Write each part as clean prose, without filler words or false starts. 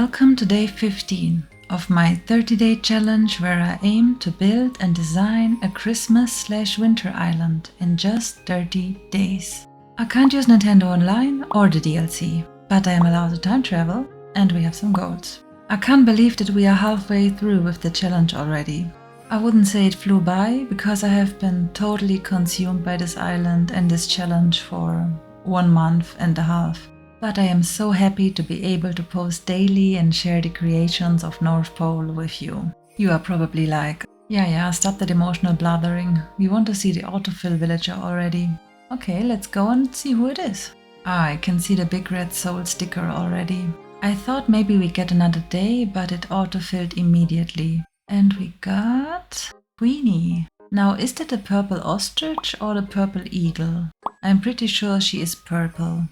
Welcome to day 15 of my 30-day challenge where I aim to build and design a Christmas/winter island in just 30 days. I can't use Nintendo Online or the DLC, but I am allowed to time travel and we have some goals. I can't believe that we are halfway through with the challenge already. I wouldn't say it flew by because I have been totally consumed by this island and this challenge for 1.5 months. But I am so happy to be able to post daily and share the creations of North Pole with you. You are probably like, yeah, stop that emotional blathering. We want to see the autofill villager already. Okay, let's go and see who it is. I can see the big red soul sticker already. I thought maybe we get another day, but it autofilled immediately. And we got Queenie. Now, is that the purple ostrich or the purple eagle? I'm pretty sure she is purple.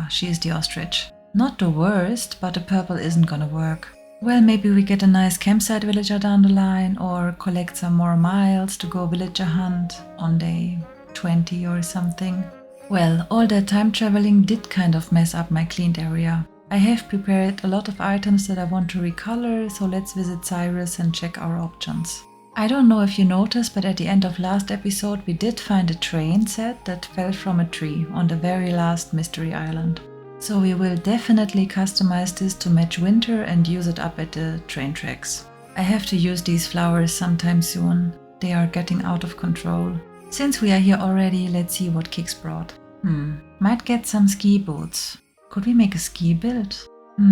She is the ostrich. Not the worst, but the purple isn't gonna work. Well, maybe we get a nice campsite villager down the line or collect some more miles to go villager hunt on day 20 or something. Well, all that time traveling did kind of mess up my cleaned area. I have prepared a lot of items that I want to recolor, so let's visit Cyrus and check our options. I don't know if you noticed, but at the end of last episode we did find a train set that fell from a tree on the very last mystery island. So we will definitely customize this to match winter and use it up at the train tracks. I have to use these flowers sometime soon. They are getting out of control. Since we are here already, let's see what Kix brought. Might get some ski boots. Could we make a ski build?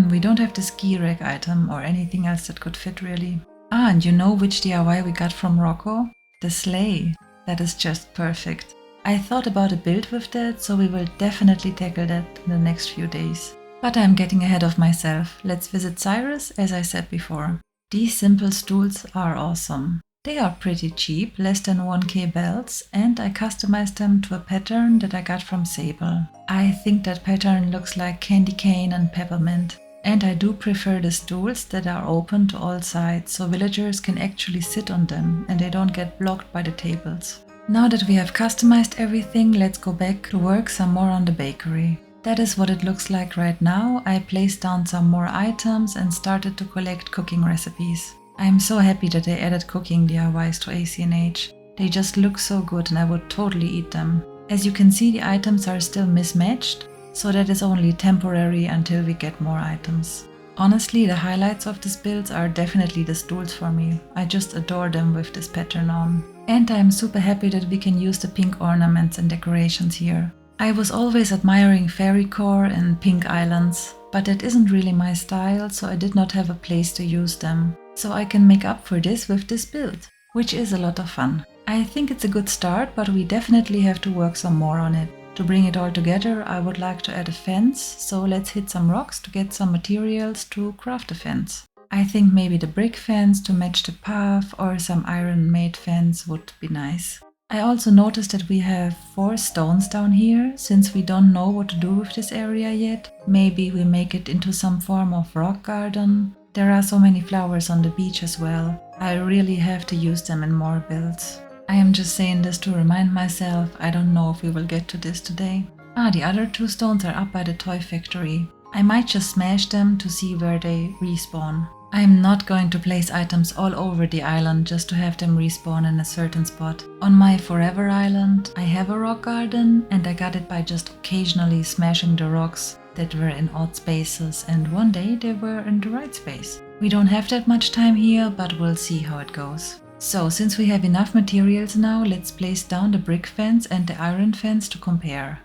We don't have the ski rack item or anything else that could fit really. And you know which DIY we got from Rocco? The sleigh. That is just perfect. I thought about a build with that, so we will definitely tackle that in the next few days. But I'm getting ahead of myself. Let's visit Cyrus, as I said before. These simple stools are awesome. They are pretty cheap, less than 1k belts, and I customized them to a pattern that I got from Sable. I think that pattern looks like candy cane and peppermint. And I do prefer the stools that are open to all sides, so villagers can actually sit on them and they don't get blocked by the tables. Now that we have customized everything, let's go back to work some more on the bakery. That is what it looks like right now. I placed down some more items and started to collect cooking recipes. I am so happy that they added cooking DIYs to ACNH. They just look so good and I would totally eat them. As you can see, the items are still mismatched. So that is only temporary until we get more items. Honestly, the highlights of this build are definitely the stools for me. I just adore them with this pattern on. And I'm super happy that we can use the pink ornaments and decorations here. I was always admiring fairy core and pink islands, but that isn't really my style, so I did not have a place to use them. So I can make up for this with this build, which is a lot of fun. I think it's a good start, but we definitely have to work some more on it. To bring it all together, I would like to add a fence, so let's hit some rocks to get some materials to craft a fence. I think maybe the brick fence to match the path or some iron-made fence would be nice. I also noticed that we have 4 stones down here. Since we don't know what to do with this area yet, maybe we make it into some form of rock garden. There are so many flowers on the beach as well. I really have to use them in more builds. I am just saying this to remind myself. I don't know if we will get to this today. The other 2 stones are up by the toy factory. I might just smash them to see where they respawn. I am not going to place items all over the island just to have them respawn in a certain spot. On my Forever Island, I have a rock garden and I got it by just occasionally smashing the rocks that were in odd spaces, and one day they were in the right space. We don't have that much time here, but we'll see how it goes. So, since we have enough materials now, let's place down the brick fence and the iron fence to compare.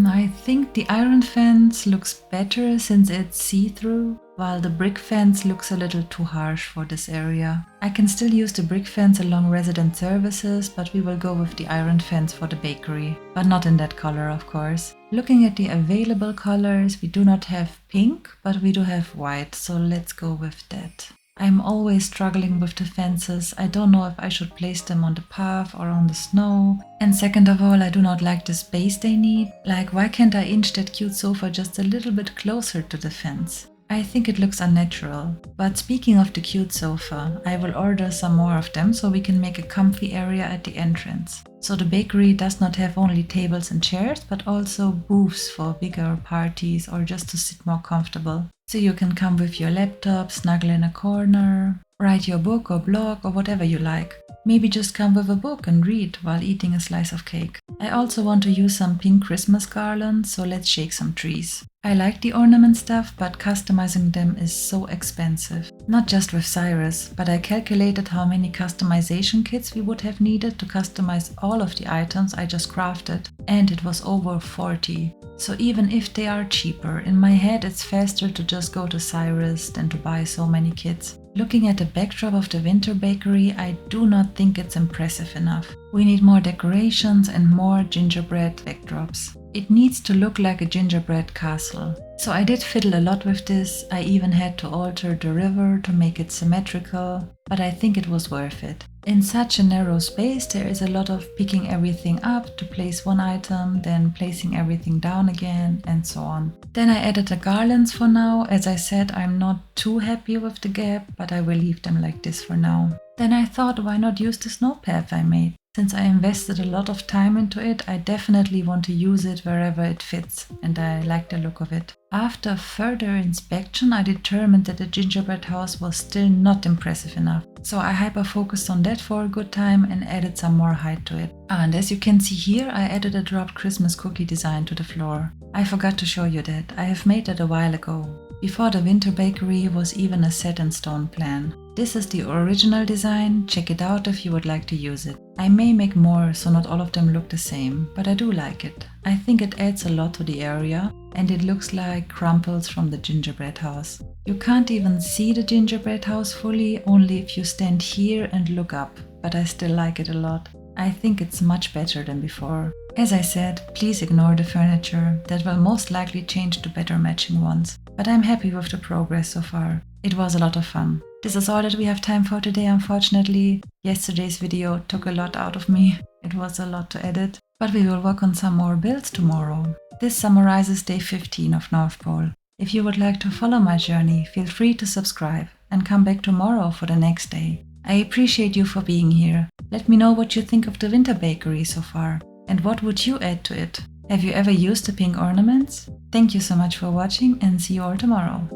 I think the iron fence looks better since it's see-through, while the brick fence looks a little too harsh for this area. I can still use the brick fence along resident services, but we will go with the iron fence for the bakery. But not in that color, of course. Looking at the available colors, we do not have pink, but we do have white, so let's go with that. I'm always struggling with the fences. I don't know if I should place them on the path or on the snow. And second of all, I do not like the space they need. Like, why can't I inch that cute sofa just a little bit closer to the fence? I think it looks unnatural. But speaking of the cute sofa, I will order some more of them so we can make a comfy area at the entrance. So the bakery does not have only tables and chairs, but also booths for bigger parties or just to sit more comfortable. So you can come with your laptop, snuggle in a corner, write your book or blog or whatever you like. Maybe just come with a book and read while eating a slice of cake. I also want to use some pink Christmas garlands, so let's shake some trees. I like the ornament stuff, but customizing them is so expensive. Not just with Cyrus, but I calculated how many customization kits we would have needed to customize all of the items I just crafted, and it was over 40. So even if they are cheaper, in my head it's faster to just go to Cyrus than to buy so many kits. Looking at the backdrop of the winter bakery, I do not think it's impressive enough. We need more decorations and more gingerbread backdrops. It needs to look like a gingerbread castle. So I did fiddle a lot with this. I even had to alter the river to make it symmetrical, but I think it was worth it. In such a narrow space, there is a lot of picking everything up to place one item, then placing everything down again, and so on. Then I added the garlands for now. As I said, I'm not too happy with the gap, but I will leave them like this for now. Then I thought, why not use the snow path I made? Since I invested a lot of time into it, I definitely want to use it wherever it fits, and I like the look of it. After further inspection, I determined that the gingerbread house was still not impressive enough. So I hyper-focused on that for a good time and added some more height to it. And as you can see here, I added a dropped Christmas cookie design to the floor. I forgot to show you that. I have made that a while ago. Before the winter bakery was even a set-in-stone plan. This is the original design. Check it out if you would like to use it. I may make more, so not all of them look the same, but I do like it. I think it adds a lot to the area, and it looks like crumples from the gingerbread house. You can't even see the gingerbread house fully, only if you stand here and look up, but I still like it a lot. I think it's much better than before. As I said, please ignore the furniture, that will most likely change to better matching ones. But I'm happy with the progress so far. It was a lot of fun. This is all that we have time for today, unfortunately. Yesterday's video took a lot out of me. It was a lot to edit. But we will work on some more builds tomorrow. This summarizes day 15 of North Pole. If you would like to follow my journey, feel free to subscribe and come back tomorrow for the next day. I appreciate you for being here. Let me know what you think of the winter bakery so far. And what would you add to it? Have you ever used the pink ornaments? Thank you so much for watching and see you all tomorrow.